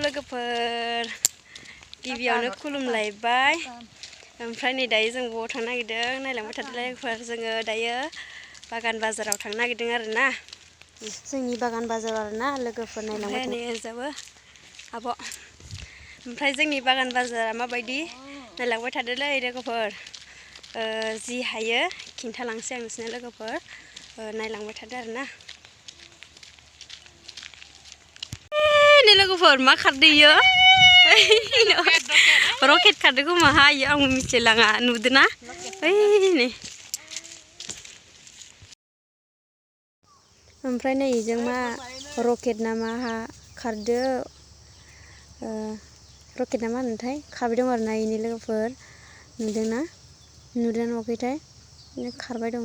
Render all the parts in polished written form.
लोगोफोर गिबियावनो खुलुमलायबाय ओमफ्राय नै दायो जों बबाव थांनो नागिरदों नायलांबाय थादो लोगोफोर जोङो दायो बागान बाजाराव थांनो नागिरदों आरोना जोंनि बागान बाजाराव आरोना लोगोफोर नायलांबाय थादो ओरैजाबो आब' ओमफ्राय जोंनि बागान बाजारा माबायदि नायलांबाय थादोलै लोगोफोर जि हायो खिन्थालांसै आं नोंसोरनो लोगोफोर नायलांबाय थादो आरोना लोगोफोर मा खारदोयो रकेट खारदो खोमा हायो आं मिथिलाङा नुदोना ओइ नै ओमफ्राय नै जों मा रकेट ना मा खारदो रकेट ना मा होनोथाय खारबाय दं आरोना इनि लोगोफोर नुदोंना नुवाखैथाय खारबाय दं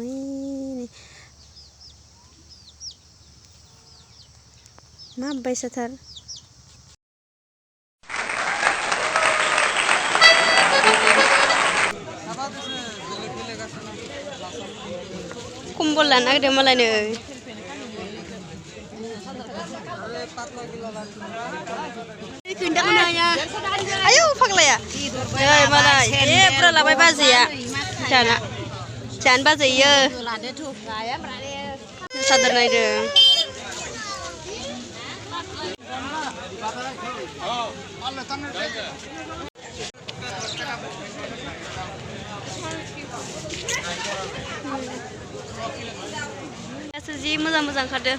नै मा बायसाथार कम्बल लानो नागिरदों मालायनो आयौ फाग्लाया नै मालाय बुरजा लाबाय बाजैया जानो बाजैयो सादर नायदों जि मोजां ओंखारदों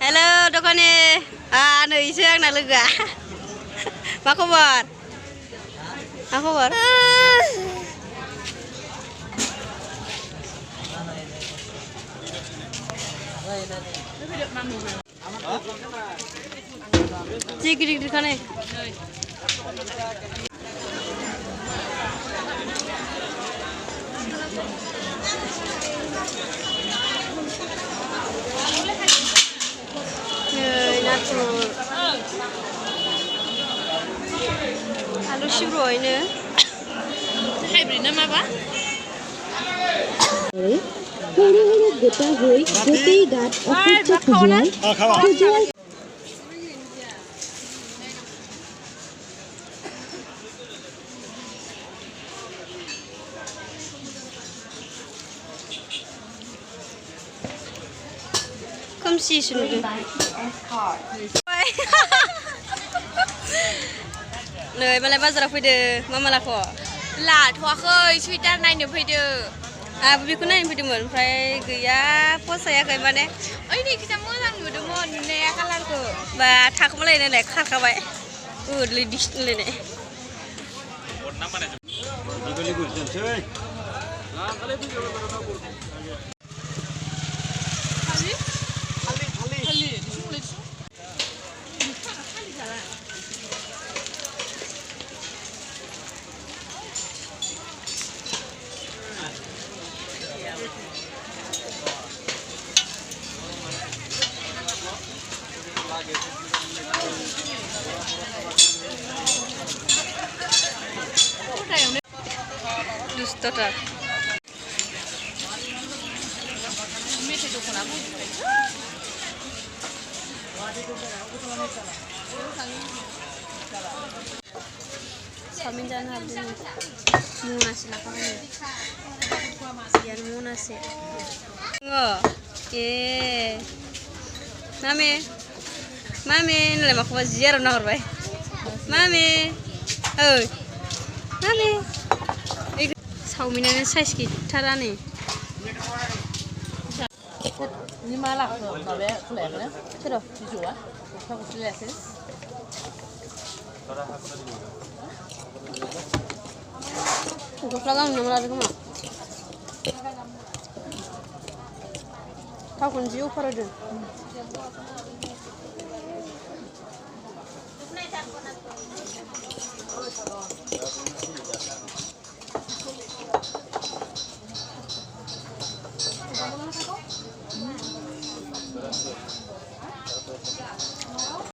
हेल' दखानि नैसो आंना लोगोआ मा खबर जि गिदिर खाने आलु सिब्रुयैनो हाइब्रिद ना माबा गोटा হই গোটেই গাত অসহ্য খজুৱাই खोमसि सुनुदों नै मालाय बाजाराव फैदो मा लाख' लाथ'वाखै सुइटार नायनो फैदो आंबो बेखौ नायनो फैदोंमोन ओमफ्राय गैया फसायाखै माने ओइ नैखिजा मोजां नुदोंमोन नुनाया कालारखौ बा थाखोमालायनाय खारखाबाय ओरैलै दिसलायनाय दुस्थ'थार मेथाइ दखाना चावमिन जानो हाबदों मनासे लाखाबाय गैयानो मनासे ए मामे नोंलाय माखौबा जियाराव नाहरबाय मामे ओइ मामे चावमिनानो साइज गैथारा नै नि मा लाखो माबाया खुलायाखैना सोरो बिजौआ गस्ला गस्ला लायासै गस्ला गांनै लादों खोमा थावखौनो जि अफार होदों